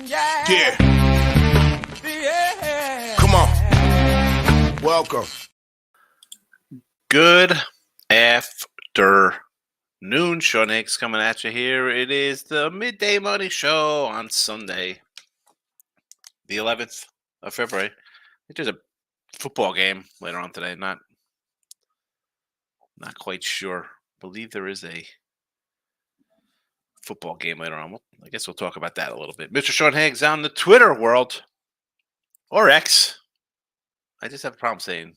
Yeah. Come on. Welcome. Good afternoon. Sean Higgs coming at you here. It is the Midday Money Show on Sunday, the 11th of February. I think there's a football game later on today. Not quite sure. Believe there is a football game later on. Well, I guess we'll talk about that a little bit. Mr. Sean Higgs on the Twitter world, or X. I just have a problem saying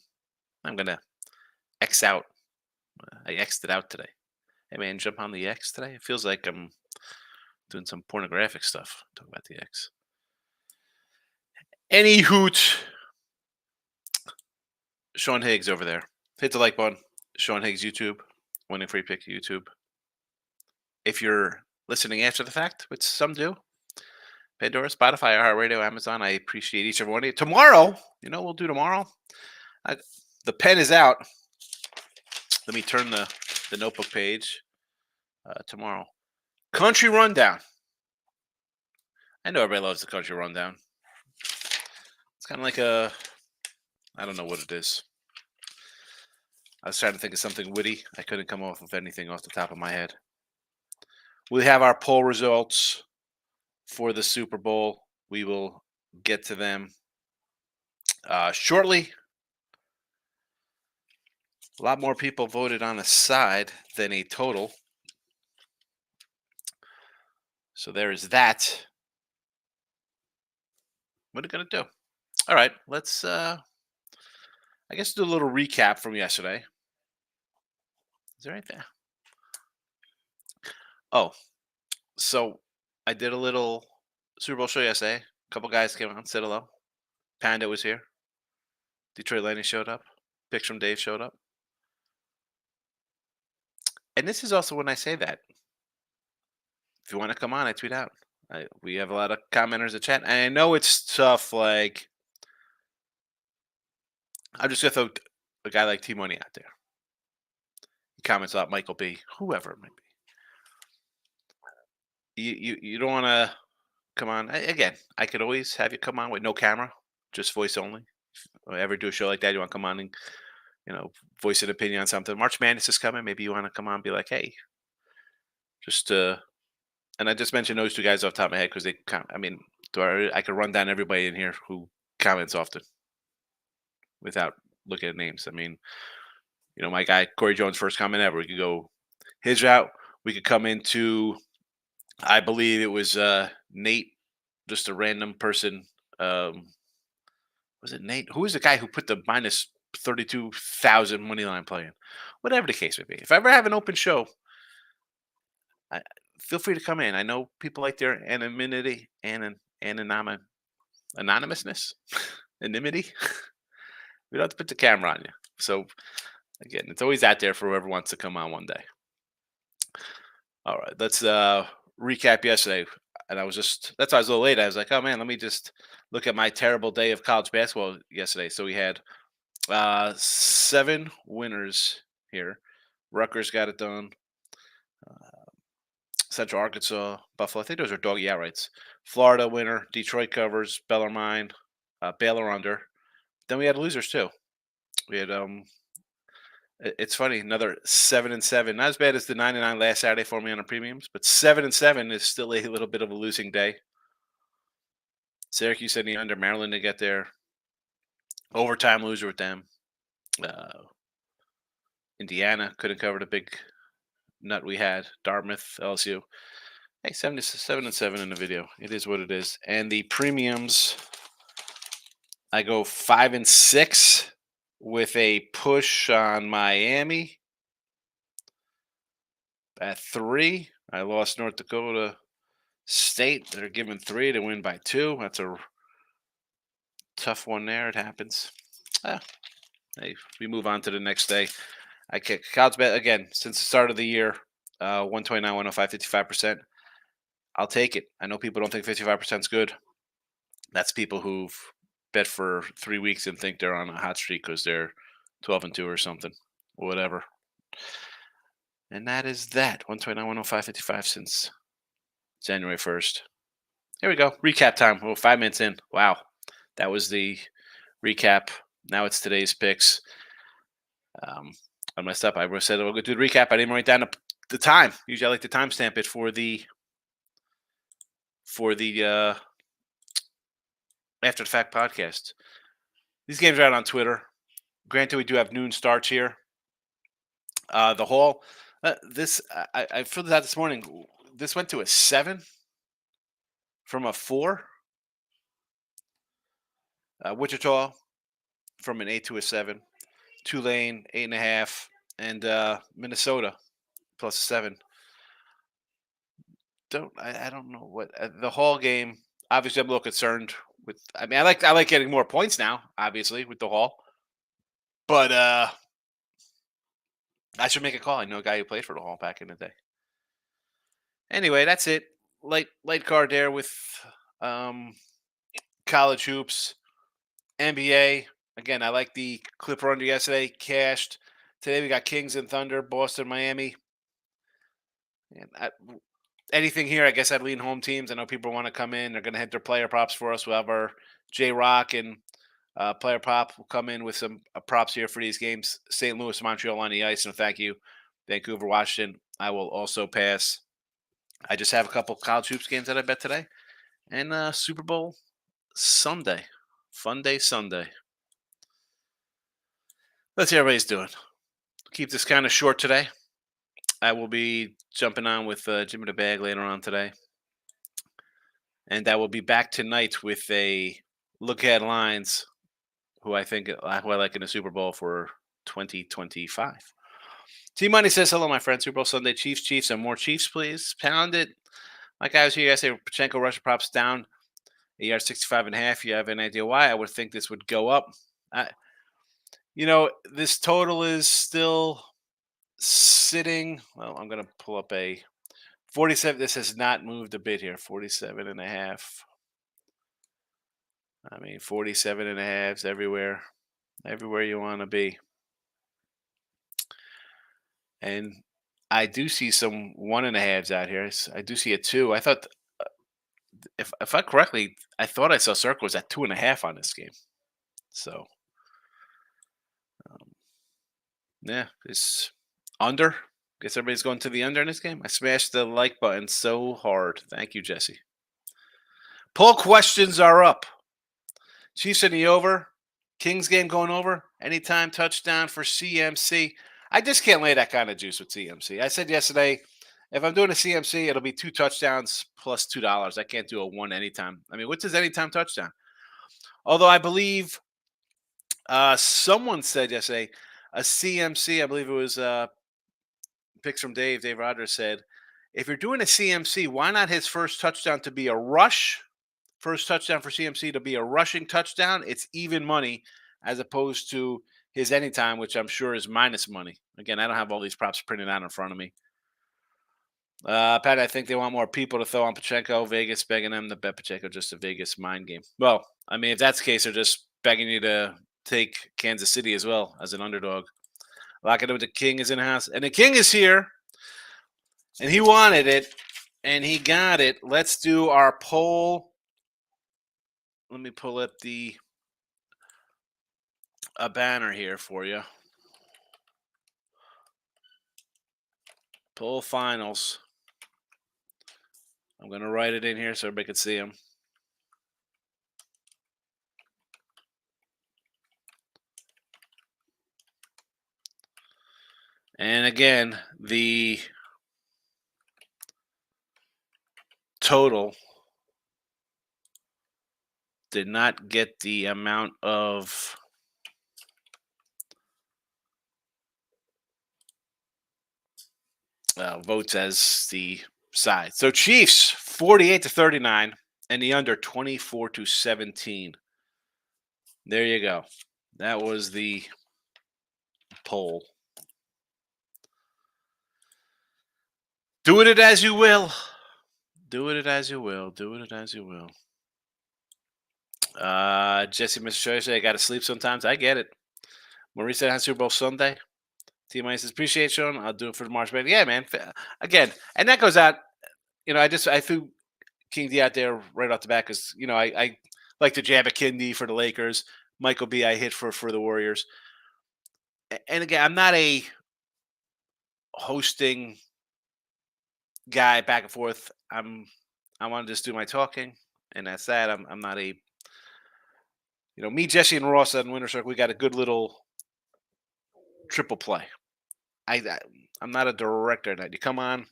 I'm going to X out. I X'd it out today. Hey, man, jump on the X today? It feels like I'm doing some pornographic stuff. Talk about the X. Any hoot. Sean Higgs over there. Hit the like button. Sean Higgs YouTube. Winning free pick YouTube. If you're listening after the fact, which some do, Pandora, Spotify, iHeartRadio, Amazon, I appreciate each and every one of you. Tomorrow, we'll do tomorrow. The pen is out. Let me turn the notebook page. Tomorrow. Country Rundown. I know everybody loves the Country Rundown. It's kind of like I don't know what it is. I was trying to think of something witty. I couldn't come off with anything off the top of my head. We have our poll results for the Super Bowl. We will get to them shortly. A lot more people voted on a side than a total. So there is that. What are we going to do? All right, let's, I guess, do a little recap from yesterday. Is there anything? Oh, so I did a little Super Bowl show yesterday. A couple guys came out, said hello. Panda was here. Detroit Lightning showed up. Picks from Dave showed up. And this is also when I say that. If you want to come on, I tweet out. We have a lot of commenters in chat. And I know it's tough. Like, I'm just going to throw a guy like T-Money out there. He comments about Michael B. Whoever it might be. You don't want to come on. Again, I could always have you come on with no camera, just voice only. If I ever do a show like that, you want to come on and, voice an opinion on something. March Madness is coming. Maybe you want to come on and be like, hey, just and I just mentioned those two guys off the top of my head because they I could run down everybody in here who comments often without looking at names. I mean, my guy Corey Jones' first comment ever. We could go his route. We could come into, I believe it was Nate, just a random person. Was it Nate? Who was the guy who put the minus 32,000 money line playing? Whatever the case may be. If I ever have an open show, feel free to come in. I know people like their anonymity and anonymousness, anonymity. We don't have to put the camera on you. So again, it's always out there for whoever wants to come on one day. All right, let's recap yesterday. And that's why I was a little late. I was like, oh man, let me just look at my terrible day of college basketball yesterday. So we had 7 winners here. Rutgers got it done. Central Arkansas, Buffalo. I think those are doggy outrights. Florida winner. Detroit covers. Bellarmine. Baylor under. Then we had losers too. We had it's funny, another 7-7. Not as bad as the 9-9 last Saturday for me on the premiums, but 7-7 is still a little bit of a losing day. Syracuse in the under. Maryland to get there. Overtime loser with them. Indiana couldn't cover the big nut we had. Dartmouth, LSU. Hey, 7-7 in the video. It is what it is. And the premiums, I go 5-6 with a push on Miami. At 3, I lost North Dakota State. They're giving 3 to win by 2. That's a tough one there. It happens. Hey, we move on to the next day. I kick college bet again since the start of the year. 129, 105, 55%. I'll take it. I know people don't think 55% is good. That's people who've bet for 3 weeks and think they're on a hot streak because they're 12-2 or something, or whatever. And that is that. 129, 105, 55 since January 1st. Here we go. Recap time. Well, 5 minutes in. Wow. That was the recap. Now it's today's picks. I messed up. I said we'll go do the recap. I didn't write down the time. Usually I like to timestamp it for the after the fact podcast. These games are out on Twitter. Granted, we do have noon starts here. The Hall. I filled this out this morning. This went to a 7 from a 4. Wichita from an 8 to a 7. Tulane 8.5, and Minnesota plus 7. I don't know what the Hall game. Obviously, I'm a little concerned with. I mean, I like getting more points now. Obviously, with the Hall, but I should make a call. I know a guy who played for the Hall back in the day. Anyway, that's it. Light card there with college hoops, NBA. Again, I like the Clipper under yesterday. Cashed. Today we got Kings and Thunder, Boston, Miami. And anything here, I guess I'd lean home teams. I know people want to come in. They're going to hit their player props for us. We'll have our J-Rock and player prop will come in with some props here for these games. St. Louis, Montreal on the ice. And thank you, Vancouver, Washington. I will also pass. I just have a couple college hoops games that I bet today. And Super Bowl Sunday. Fun day Sunday. Let's see how everybody's doing. Keep this kind of short today. I will be jumping on with Jimmy the Bag later on today. And I will be back tonight with a look at lines who I like in the Super Bowl for 2025. T-Money says, hello, my friend. Super Bowl Sunday, Chiefs, and more Chiefs, please. Pound it. Like I was here yesterday, Pachenko Russia props down a yard 65.5. You have an idea why? I would think this would go up. This total is still sitting. Well, I'm going to pull up a 47. This has not moved a bit here. 47.5. I mean, 47.5s everywhere you want to be. And I do see some 1.5s out here. I do see a 2. I thought, if I correctly, I thought I saw circles at 2.5 on this game. So, yeah, it's under. Guess everybody's going to the under in this game. I smashed the like button so hard. Thank you, Jesse. Poll questions are up. Chiefs in the over. Kings game going over. Anytime touchdown for CMC. I just can't lay that kind of juice with CMC. I said yesterday, if I'm doing a CMC, it'll be 2 touchdowns plus $2. I can't do a 1 anytime. I mean, what's his anytime touchdown? Although I believe someone said yesterday, a CMC, I believe it was picks from Dave Rogers said, if you're doing a CMC, why not his first touchdown to be a rush? First touchdown for CMC to be a rushing touchdown. It's even money as opposed to his anytime, which I'm sure is minus money. Again, I don't have all these props printed out in front of me. Pat, I think they want more people to throw on Pacheco. Vegas begging them to bet Pacheco, just a Vegas mind game. Well, I mean, if that's the case, they're just begging you to take Kansas City as well as an underdog. Lock it up. The King is in the house. And the King is here. And he wanted it. And he got it. Let's do our poll. Let me pull up a banner here for you. Poll finals. I'm going to write it in here so everybody can see them. And again, the total did not get the amount of votes as the side. So Chiefs 48-39 and the under 24-17. There you go. That was the poll. Do it as you will. Do it as you will. Do it as you will. Jesse Mr. Choice, I got to sleep sometimes. I get it. Maurice said, Super Bowl Sunday. T-Money says, appreciate Sean. I'll do it for the March. Yeah, man. Again, and that goes out. I threw King D out there right off the bat because I like to jab at King D for the Lakers. Michael B I hit for the Warriors. And again, I'm not a hosting guy back and forth. I want to just do my talking, and that's that. I'm not a me, Jesse, and Ross on Winter Circle. We got a good little triple play. I I'm not a director. That you come on,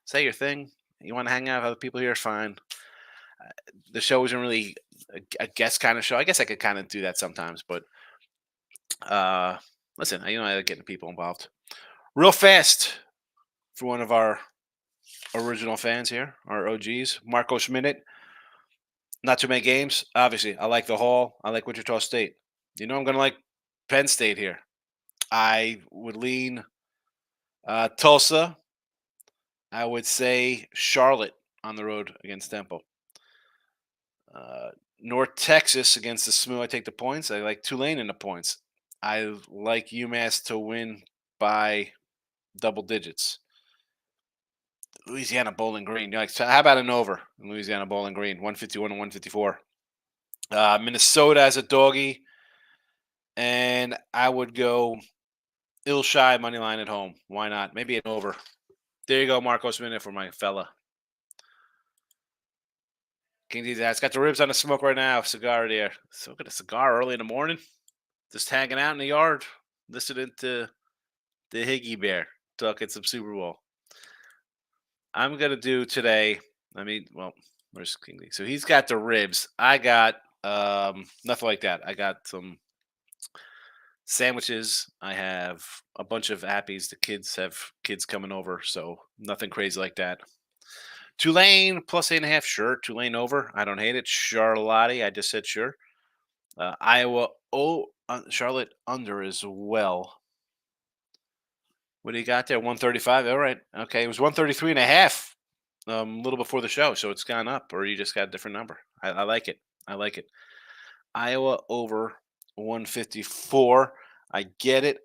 say your thing. You want to hang out with other people here, fine. The show isn't really a guest kind of show. I guess I could kind of do that sometimes, but uh, listen, I like getting people involved. Real fast for one of our original fans here, our OGs, Marco Schmidt. Not too many games. Obviously, I like the Hall. I like Wichita State. I'm going to like Penn State here. I would lean Tulsa. I would say Charlotte on the road against Temple. North Texas against the SMU. I take the points. I like Tulane in the points. I like UMass to win by double digits. Louisiana Bowling Green. How about an over in Louisiana Bowling Green? 151 and 154. Minnesota as a doggy. And I would go Ilshai money line at home. Why not? Maybe an over. There you go, Marcos Minute for my fella. King D's ass got the ribs on the smoke right now. Cigar there. So good a cigar early in the morning. Just hanging out in the yard, listening to the Higgy Bear talking some Super Bowl. I'm gonna do today. Where's King D? So he's got the ribs. I got nothing like that. I got some sandwiches. I have a bunch of appies. The kids have kids coming over, so nothing crazy like that. Tulane plus 8.5, sure. Tulane over. I don't hate it. Charlotte, I just said sure. Iowa, Charlotte under as well. What do you got there? 135. All right. Okay. It was 133.5 a little before the show, so it's gone up, or you just got a different number. I like it. I like it. Iowa over 154. I get it.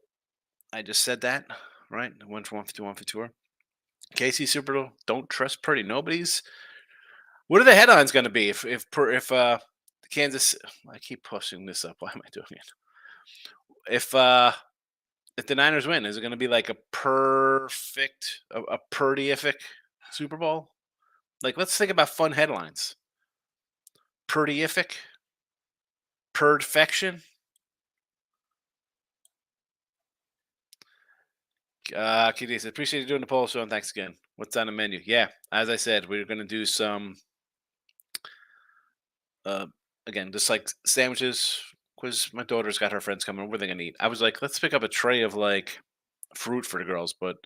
I just said that, right? Went from 150 154. KC Super Bowl. Don't trust Purdy. Nobody's. What are the headlines going to be if Kansas? I keep pushing this up. Why am I doing it? If the Niners win, is it going to be like a perfect, a Purdy-ific Super Bowl? Like, let's think about fun headlines. Purdy-ific, perfection. KD says, appreciate you doing the poll show, and thanks again. What's on the menu? Yeah, as I said, we're going to do some, again, just like sandwiches, because my daughter's got her friends coming. What are they going to eat? I was like, let's pick up a tray of, like, fruit for the girls, but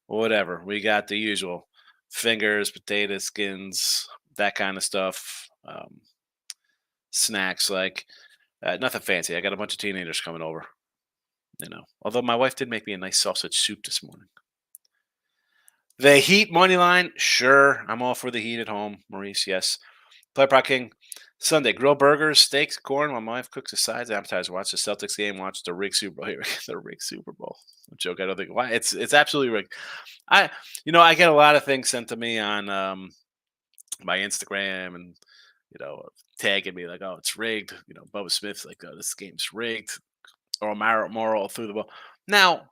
whatever. We got the usual fingers, potato skins, that kind of stuff. Snacks, like nothing fancy. I got a bunch of teenagers coming over. Although my wife did make me a nice sausage soup this morning. The Heat money line, sure. I'm all for the Heat at home. Maurice, yes. Play Pro King. Sunday, grill burgers, steaks, corn. While my wife cooks the sides, appetizer. Watch the Celtics game. Watch the rigged Super Bowl. Here, the rigged Super Bowl. A joke. I don't think why. It's absolutely rigged. I get a lot of things sent to me on my Instagram and tagging me like, oh, it's rigged. Bubba Smith's like, oh, this game's rigged. Or Moral through the ball. Now,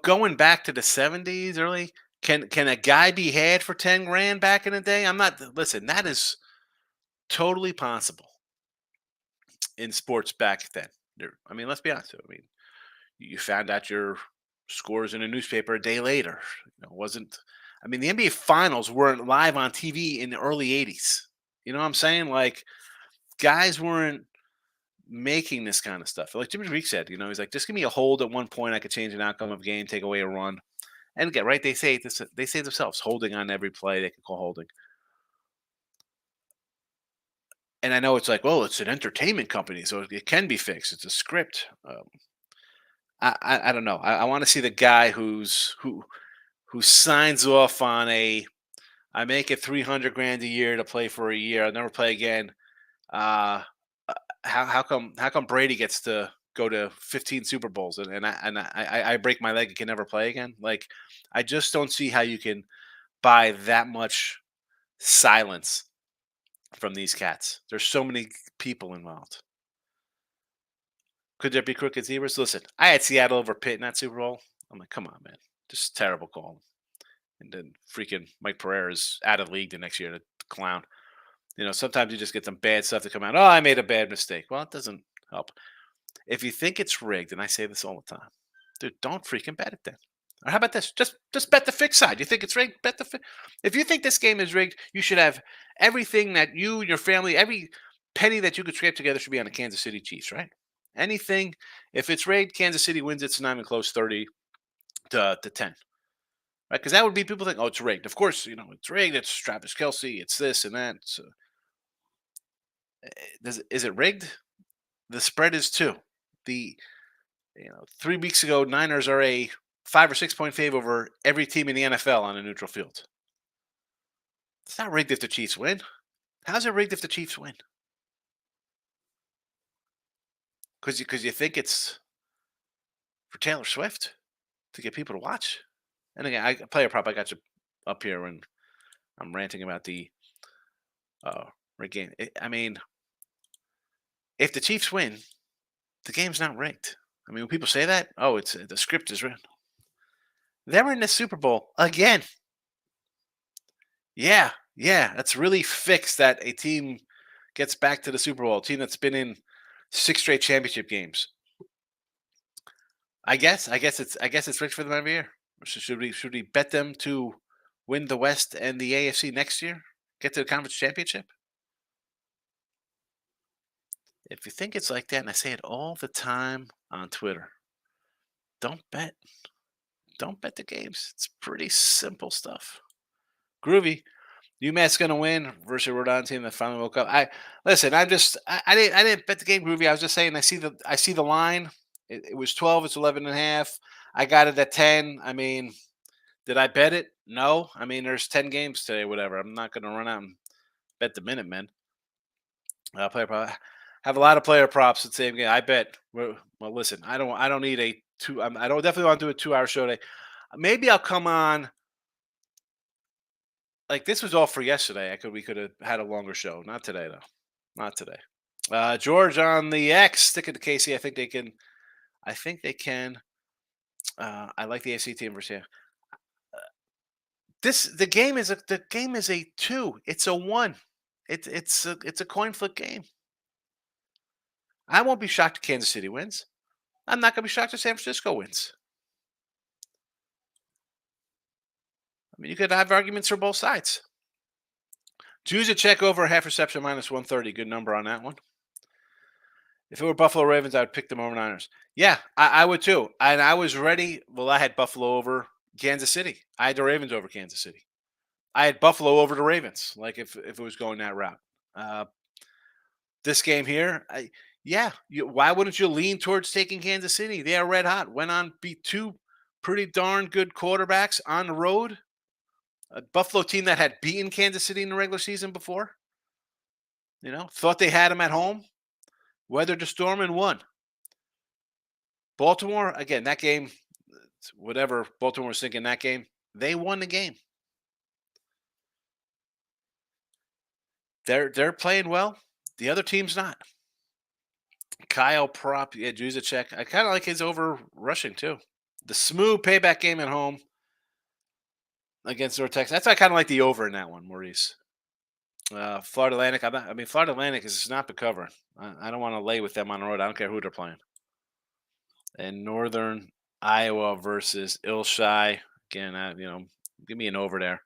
going back to the 70s, early, can a guy be had for 10 grand back in the day? Listen, that is totally possible in sports back then. Let's be honest. You found out your scores in a newspaper a day later. It wasn't. The NBA Finals weren't live on TV in the early 80s. You know what I'm saying? Like, guys weren't making this kind of stuff. Like Jimmy Greek said, he's like, just give me a hold at one point. I could change an outcome of a game, take away a run. And again, right, they say this. They say themselves, holding on every play, they can call holding. And I know it's like, well, it's an entertainment company, so it can be fixed. It's a script. I don't know. I want to see the guy who signs off on I make it 300 grand a year to play for a year. I'll never play again. How come Brady gets to go to 15 Super Bowls and I break my leg and can never play again? Like, I just don't see how you can buy that much silence from these cats. There's so many people involved. Could there be crooked zebras? Listen, I had Seattle over Pitt in that Super Bowl. I'm like, come on, man. Just terrible call. And then freaking Mike Pereira is out of the league the next year, the clown. Sometimes you just get some bad stuff to come out. Oh, I made a bad mistake. Well, it doesn't help. If you think it's rigged, and I say this all the time, dude, don't freaking bet it then. Or how about this? Just bet the fixed side. You think it's rigged? Bet the If you think this game is rigged, you should have everything that you and your family, every penny that you could scrape together should be on the Kansas City Chiefs, right? Anything. If it's rigged, Kansas City wins. It's not even close, 30 to 10. Right? Because that would be people think, oh, it's rigged. Of course, it's rigged. It's Travis Kelsey. It's this and that. So, is it rigged? The spread is 2. The 3 weeks ago, Niners are a 5 or 6 point fave over every team in the NFL on a neutral field. It's not rigged if the Chiefs win. How's it rigged if the Chiefs win? Because you think it's for Taylor Swift to get people to watch. And again, I player prop. I got you up here when I'm ranting about the rigged game. I mean, if the Chiefs win, the game's not rigged. I mean, when people say that, oh, it's the script is written. They're in the Super Bowl again. Yeah, that's really fixed that a team gets back to the Super Bowl. A team that's been in 6 straight championship games. I guess it's rigged for them every year. Should we bet them to win the West and the AFC next year? Get to the conference championship? If you think it's like that, and I say it all the time on Twitter, don't bet. Don't bet the games. It's pretty simple stuff. Groovy. UMass going to win versus Rhode Island team that finally woke up. I didn't bet the game, Groovy. I was just saying I see the line. It was 12. It's 11.5. I got it at 10. I mean, did I bet it? No. I mean, there's 10 games today. Whatever. I'm not going to run out and bet the Minutemen. Player prop. Have a lot of player props at the same game. I bet. Well, listen. I don't need a 2. I don't definitely want to do a 2-hour show today. Maybe I'll come on. Like this was all for yesterday. We could have had a longer show. Not today though. Not today. George on the X. Sticking to Casey. I think they can. I like the AC team versus. The game is a 2. It's a 1. It's a coin flip game. I won't be shocked if Kansas City wins. I'm not going to be shocked if San Francisco wins. I mean, you could have arguments for both sides. Juice check over half reception minus 130. Good number on that one. If it were Buffalo Ravens, I would pick them over Niners. Yeah, I would too. And I was ready. Well, I had Buffalo over Kansas City. I had the Ravens over Kansas City. I had Buffalo over the Ravens, like if it was going that route. This game here, why wouldn't you lean towards taking Kansas City? They are red hot. Went on, beat 2 pretty darn good quarterbacks on the road. A Buffalo team that had beaten Kansas City in the regular season before. Thought they had them at home. Weathered the storm and won. Baltimore, again, that game, whatever Baltimore was thinking that game, they won the game. They're playing well. The other team's not. Kyle prop, Juszczyk. I kind of like his over rushing too. The smooth payback game at home against North Texas. That's I kind of like the over in that one, Maurice. Florida Atlantic. Florida Atlantic is not the cover. I don't want to lay with them on the road. I don't care who they're playing. And Northern Iowa versus Ilshai. Again, give me an over there.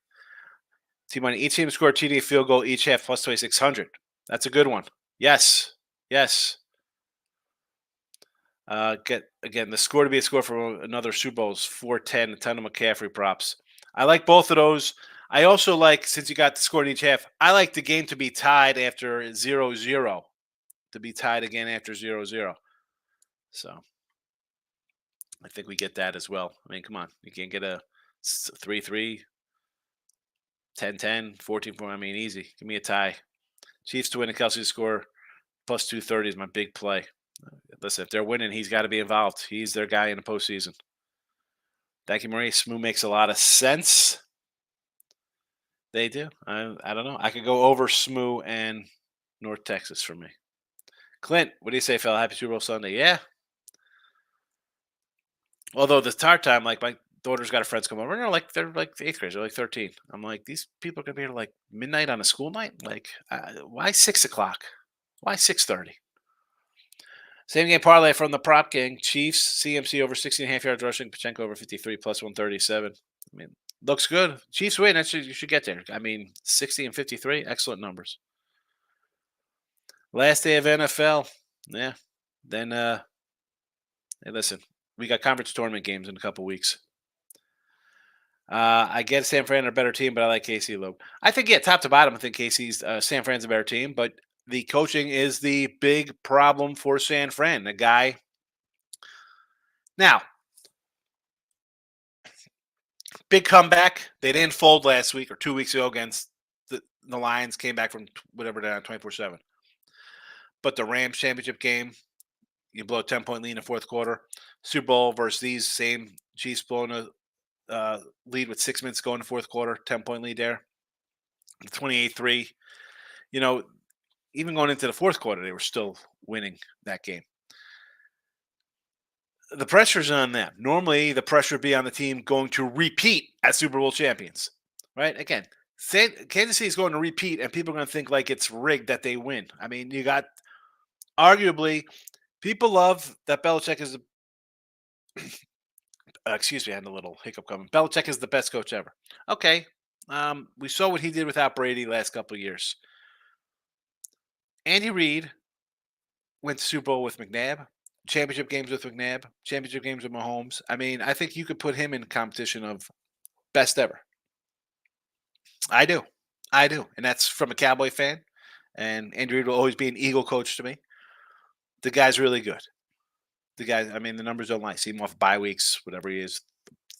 Team money. Each team scored TD field goal each half plus 2,600. That's a good one. Yes. The score to be a score for another Super Bowl is 410. A ton of McCaffrey props. I like both of those. I also like, since you got the score in each half, I like the game to be tied after 0-0. To be tied again after 0-0. So I think we get that as well. I mean, come on. You can't get a 3-3, 10-10, 14-4. I mean, easy. Give me a tie. Chiefs to win and Kelsey to score plus 230 is my big play. Listen, if they're winning, he's got to be involved. He's their guy in the postseason. Thank you, Maurice. Moo makes a lot of sense. They do. I don't know. I could go over SMU and North Texas for me. Clint, what do you say, fella? Happy Super Bowl Sunday. Yeah. Although the start time, like my daughter's got her friends come over, and they're like eighth graders, they're like 13. I'm like, these people are gonna be here like midnight on a school night. Like, why 6 o'clock? Why 6:30? Same game parlay from the prop gang. Chiefs, CMC over 16.5 yards rushing. Pachenko over 53 plus 137. I mean, looks good. Chiefs win. You should get there. I mean, 60 and 53, excellent numbers. Last day of NFL. Yeah. Then, hey, listen, we got conference tournament games in a couple weeks. I get San Fran a better team, but I like KC low. I think, yeah, top to bottom, I think KC's San Fran's a better team, but the coaching is the big problem for San Fran. The guy. Now, big comeback. They didn't fold last week or 2 weeks ago against the Lions. Came back from whatever down 24-7. But the Rams championship game, you blow a 10-point lead in the fourth quarter. Super Bowl versus these same Chiefs blowing a lead with 6 minutes to go in the fourth quarter. 10-point lead there. 28-3. You know, even going into the fourth quarter, they were still winning that game. The pressure's on them. Normally, the pressure would be on the team going to repeat as Super Bowl champions, right? Again, Kansas City is going to repeat, and people are going to think like it's rigged that they win. I mean, you got arguably people love that Belichick is. Excuse me, I had a little hiccup coming. Belichick is the best coach ever. Okay, we saw what he did without Brady last couple of years. Andy Reid went to Super Bowl with McNabb. Championship games with McNabb, championship games with Mahomes. I mean, I think you could put him in competition of best ever. I do. And that's from a Cowboy fan. And Andrew Reid will always be an Eagle coach to me. The guy's really good. The guy, I mean, the numbers don't lie. See him off bye weeks, whatever he is,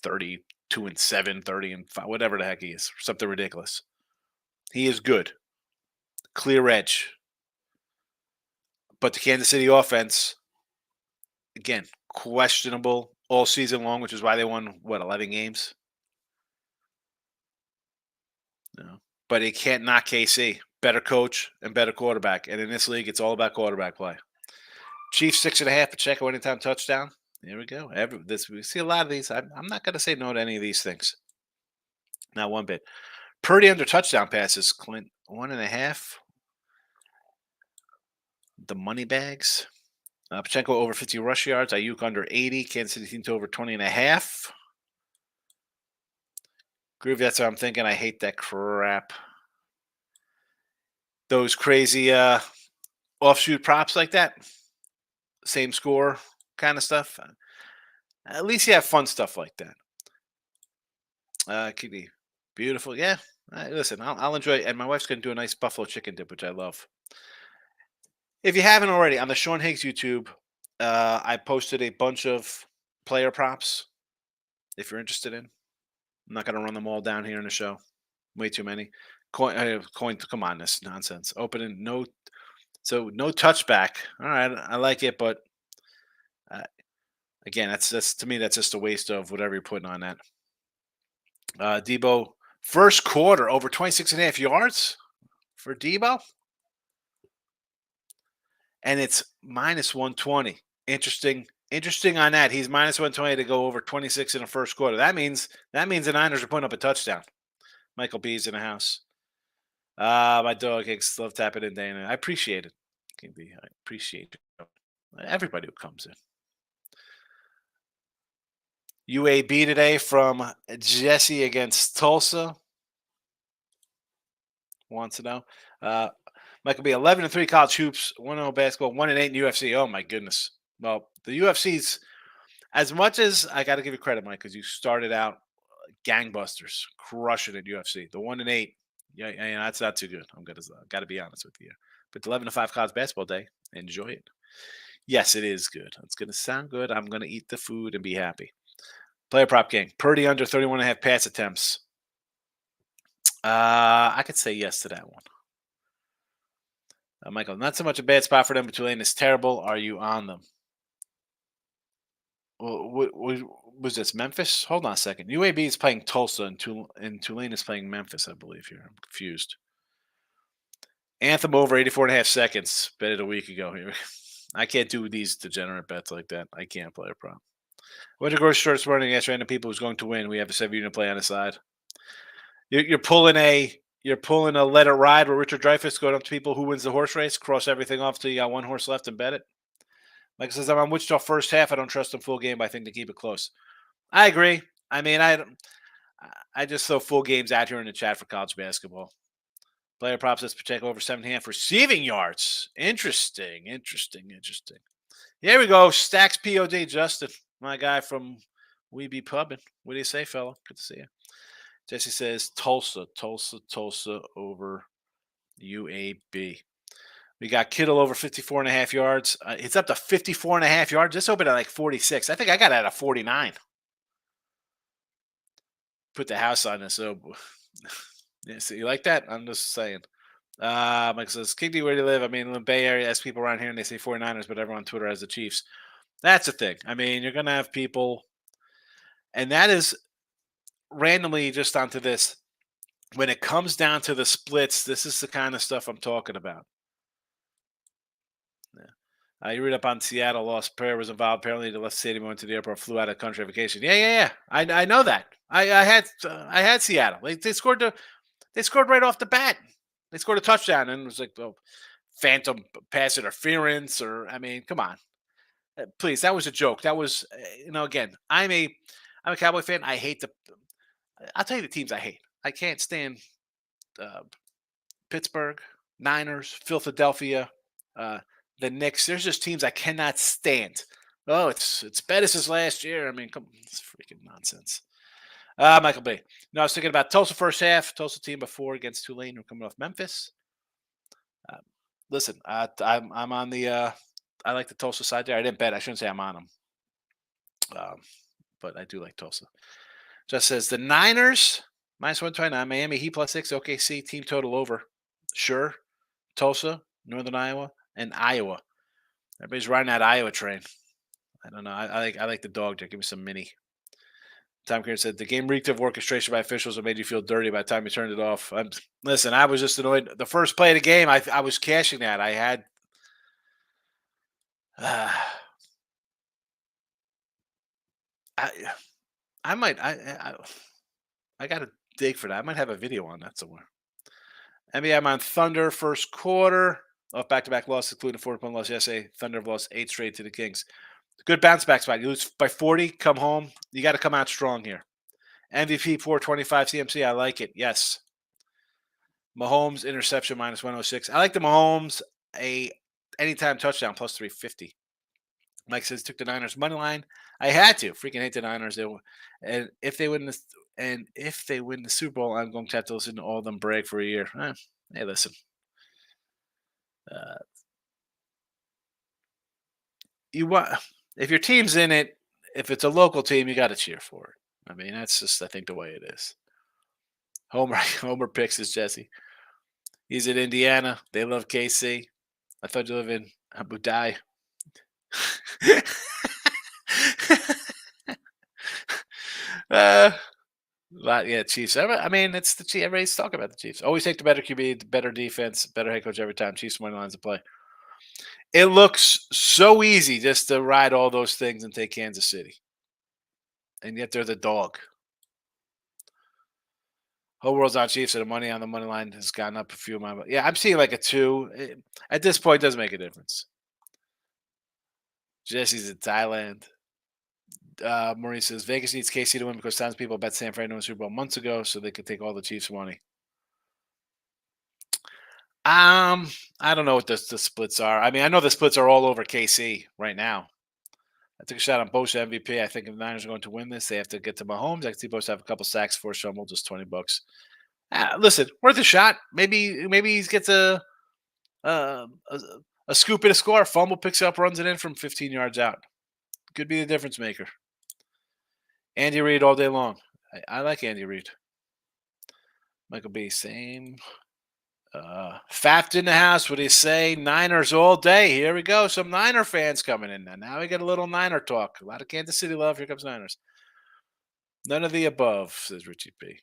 32-7, 30-5, whatever the heck he is. Something ridiculous. He is good. Clear edge. But the Kansas City offense, again, questionable all season long, which is why they won, 11 games? No. But it can't knock KC. Better coach and better quarterback. And in this league, it's all about quarterback play. Chiefs 6.5, Pacheco anytime touchdown. There we go. We see a lot of these. I'm not going to say no to any of these things. Not one bit. Purdy under touchdown passes, Clint, 1.5. The money bags. Pacheco over 50 rush yards. Ayuk under 80. Kansas City team to over 20.5. Groovy, that's what I'm thinking. I hate that crap. Those crazy offshoot props like that. Same score kind of stuff. At least you have fun stuff like that. Could be beautiful. Yeah. Listen, I'll enjoy it. And my wife's going to do a nice buffalo chicken dip, which I love. If you haven't already, on the Sean Higgs YouTube, I posted a bunch of player props. If you're interested in, I'm not going to run them all down here in the show. Way too many. Coin, come on, this nonsense. Opening, no touchback. All right, I like it, but again, that's to me, that's just a waste of whatever you're putting on that. Debo, first quarter, over 26.5 yards for Debo. And it's minus 120. Interesting on that. He's minus 120 to go over 26 in the first quarter. That means the Niners are putting up a touchdown. Michael B's in the house. My dog Hicks love tapping in, Dana. I appreciate it. I appreciate it. Everybody who comes in. UAB today from Jesse against Tulsa. Wants to know. Michael B. 11-3 college hoops, 1-0 basketball, 1-8 in UFC. Oh my goodness. Well, the UFC's, as much as I got to give you credit, Mike, because you started out gangbusters, crushing it UFC. The 1-8, yeah, that's not too good. Got to be honest with you. But the 11-5 college basketball day, enjoy it. Yes, it is good. It's going to sound good. I'm going to eat the food and be happy. Player prop gang. Purdy under 31.5 pass attempts. I could say yes to that one. Michael, not so much a bad spot for them, but Tulane is terrible. Are you on them? Well, what was this Memphis? Hold on a second. UAB is playing Tulsa, and Tulane is playing Memphis, I believe. Here, I'm confused. Anthem over 84 and a half seconds. Bet it a week ago. Here, I can't do these degenerate bets like that. I can't play a prop. Went to grocery store this morning. Asked random people who's going to win. We have a 7-unit play on the side. You're pulling a let it ride where Richard Dreyfuss going up to people who wins the horse race, cross everything off till you got one horse left and bet it. Like I says, I'm on Wichita first half. I don't trust them full game, but I think they keep it close. I agree. I mean, I just throw full games out here in the chat for college basketball. Player props that's Pacheco over 7.5 receiving yards. Interesting. Here we go. Stacks POD Justin, my guy from We Be Pubbing. What do you say, fella? Good to see you. Jesse says Tulsa over UAB. We got Kittle over 54 and a half yards. It's up to 54 and a half yards. Just opened at like 46. I think I got it at 49. Put the house on this. So, yeah, so you like that? I'm just saying. Mike says, King D, where do you live? I mean, in the Bay Area, has people around here and they say 49ers, but everyone on Twitter has the Chiefs. That's the thing. I mean, you're going to have people, and that is randomly just onto this. When it comes down to the splits, this is the kind of stuff I'm talking about. Yeah. You read up on Seattle lost. Prayer was involved. Apparently, they left the stadium, went to the airport, flew out of country vacation. Yeah. I know that. I had Seattle. They scored right off the bat. They scored a touchdown, and it was like, oh, phantom pass interference, or I mean, come on, please. That was a joke. That was, again, I'm a Cowboy fan. I hate I'll tell you the teams I hate. I can't stand Pittsburgh, Niners, Philadelphia, the Knicks. There's just teams I cannot stand. Oh, it's Bettis' last year. I mean, come on, it's freaking nonsense. Michael B. No, I was thinking about Tulsa first half. Tulsa team before against Tulane. We're coming off Memphis. Listen, I'm on the. I like the Tulsa side there. I didn't bet. I shouldn't say I'm on them. But I do like Tulsa. Just says the Niners minus 129. Miami Heat plus 6. OKC team total over. Sure. Tulsa, Northern Iowa, and Iowa. Everybody's riding that Iowa train. I don't know. I like the dog there. Give me some mini. Tom Kieran said the game reeked of orchestration by officials that made you feel dirty by the time you turned it off. Listen, I was just annoyed. The first play of the game, I was cashing that. I had. I might. I got to dig for that. I might have a video on that somewhere. NBA, I'm on Thunder first quarter. Off back-to-back losses, including a 4-point loss yesterday. Thunder have lost 8 straight to the Kings. Good bounce back spot. You lose by 40, come home. You got to come out strong here. MVP 425 CMC. I like it. Yes. Mahomes interception minus 106. I like the Mahomes anytime touchdown plus 350. Mike says took the Niners money line. I had to. Freaking hate the Niners. And if they win the Super Bowl, I'm going to have to listen to all of them brag for a year. Hey, listen. If your team's in it, if it's a local team, you got to cheer for it. I mean, that's just, I think, the way it is. Homer picks is Jesse. He's in Indiana. They love KC. I thought you live in Abu Dhabi. Yeah, Chiefs. I mean, it's the Chiefs. Everybody's talking about the Chiefs. Always take the better QB, the better defense, better head coach every time. Chiefs money lines to play. It looks so easy just to ride all those things and take Kansas City. And yet they're the dog. Whole world's on Chiefs, so the money on the money line has gone up a few miles. Yeah, I'm seeing like a 2. At this point, it doesn't make a difference. Jesse's in Thailand. Maurice says Vegas needs KC to win because townspeople bet San Fran to win Super Bowl months ago, so they could take all the Chiefs' money. I don't know what the splits are. I mean, I know the splits are all over KC right now. I took a shot on Bosa MVP. I think if the Niners are going to win this, they have to get to Mahomes. I can see Bosa have a couple sacks, 4 fumble, just $20. Listen, worth a shot. Maybe he gets a scoop and a score. Fumble, picks up, runs it in from 15 yards out. Could be the difference maker. Andy Reid all day long. I like Andy Reid. Michael B. Same. Faft in the house. What do you say? Niners all day. Here we go. Some Niner fans coming in now. Now we get a little Niner talk. A lot of Kansas City love. Here comes Niners. None of the above, says Richie P.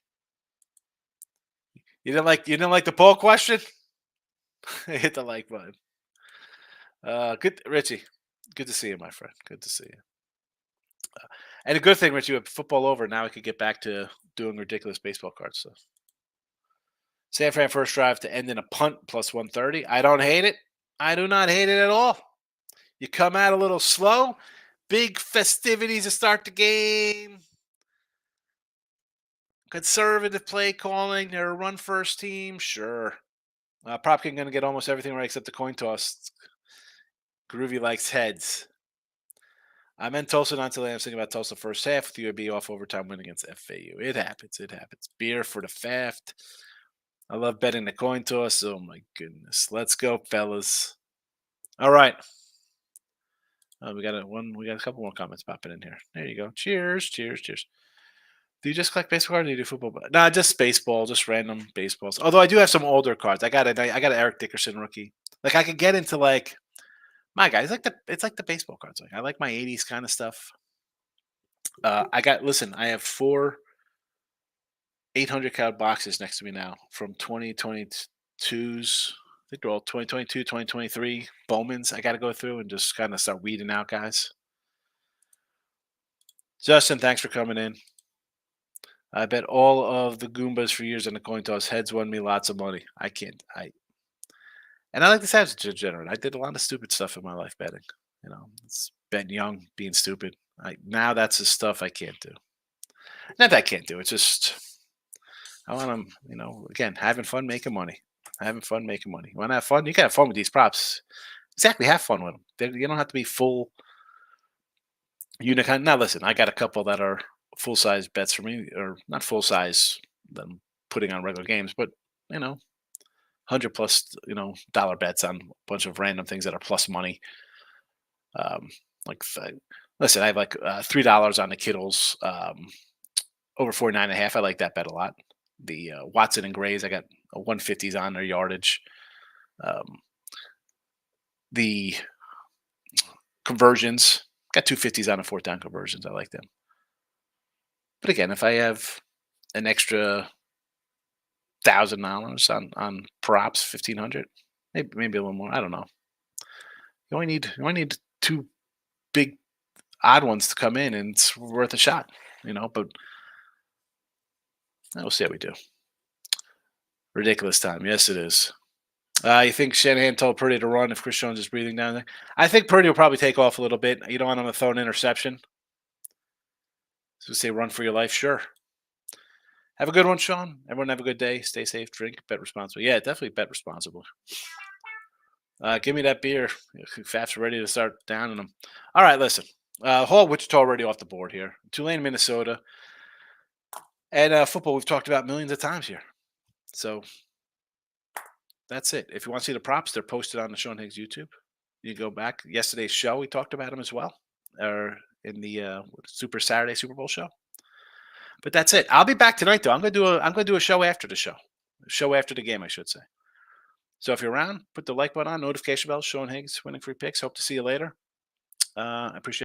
You didn't like the poll question? Hit the like button. Good, Richie. Good to see you, my friend. Good to see you. And a good thing, Richie, with football over, now we could get back to doing ridiculous baseball card stuff. San Fran first drive to end in a punt plus 130. I don't hate it. I do not hate it at all. You come out a little slow. Big festivities to start the game. Conservative play calling. They're a run first team. Sure. Propkin going to get almost everything right except the coin toss. Groovy likes heads. I meant Tulsa not today. I was thinking about Tulsa first half with UAB off overtime win against FAU. It happens. It happens. Beer for the Faft. I love betting the coin toss. Oh my goodness. Let's go, fellas. All right. We got a couple more comments popping in here. There you go. Cheers. Cheers. Cheers. Do you just collect baseball cards or do you do football? Nah, just baseball, just random baseballs. Although I do have some older cards. I got an Eric Dickerson rookie. Like I could get into like my guys, it's like the baseball cards. Like I like my 80s kind of stuff. I have 4 800 card boxes next to me now from 2022's. I think they're all 2022, 2023 Bowmans. I got to go through and just kind of start weeding out guys. Justin, thanks for coming in. I bet all of the Goombas for years on the coin toss heads won me lots of money. And I like the Savage degenerate. I did a lot of stupid stuff in my life betting. It's betting young, being stupid. Now that's the stuff I can't do. Not that I can't do. It's just I want to, again, having fun, making money. Having fun, making money. You want to have fun? You can have fun with these props. Exactly, have fun with them. You don't have to be full unicorn. Now, listen, I got a couple that are full size bets for me, or not full size that I'm putting on regular games, but 100+ dollar bets on a bunch of random things that are plus money. Listen, I have like $3 on the Kittles over 49.5. I like that bet a lot. The Watson and Grays, I got 150s on their yardage. The conversions, got 250s on the 4th down conversions. I like them. But again, if I have an extra $1,000 on props, 1,500, maybe a little more. I don't know. You only need 2 big odd ones to come in, and it's worth a shot. But we'll see how we do. Ridiculous time. Yes, it is. You think Shanahan told Purdy to run if Chris Jones is breathing down there? I think Purdy will probably take off a little bit. You don't want him to throw an interception. So say run for your life. Sure. Have a good one, Sean. Everyone have a good day. Stay safe. Drink. Bet responsibly. Yeah, definitely bet responsibly. Give me that beer. Faf's ready to start downing them. All right, listen. Hall, Wichita already off the board here. Tulane, Minnesota. And football we've talked about millions of times here. So that's it. If you want to see the props, they're posted on the Sean Higgs YouTube. You can go back. Yesterday's show, we talked about them as well. Or in the Super Saturday Super Bowl show. But that's it. I'll be back tonight, though. I'm gonna do a show after the show. A show after the game, I should say. So if you're around, put the like button on, notification bell, Sean Higgs, winning free picks. Hope to see you later. I appreciate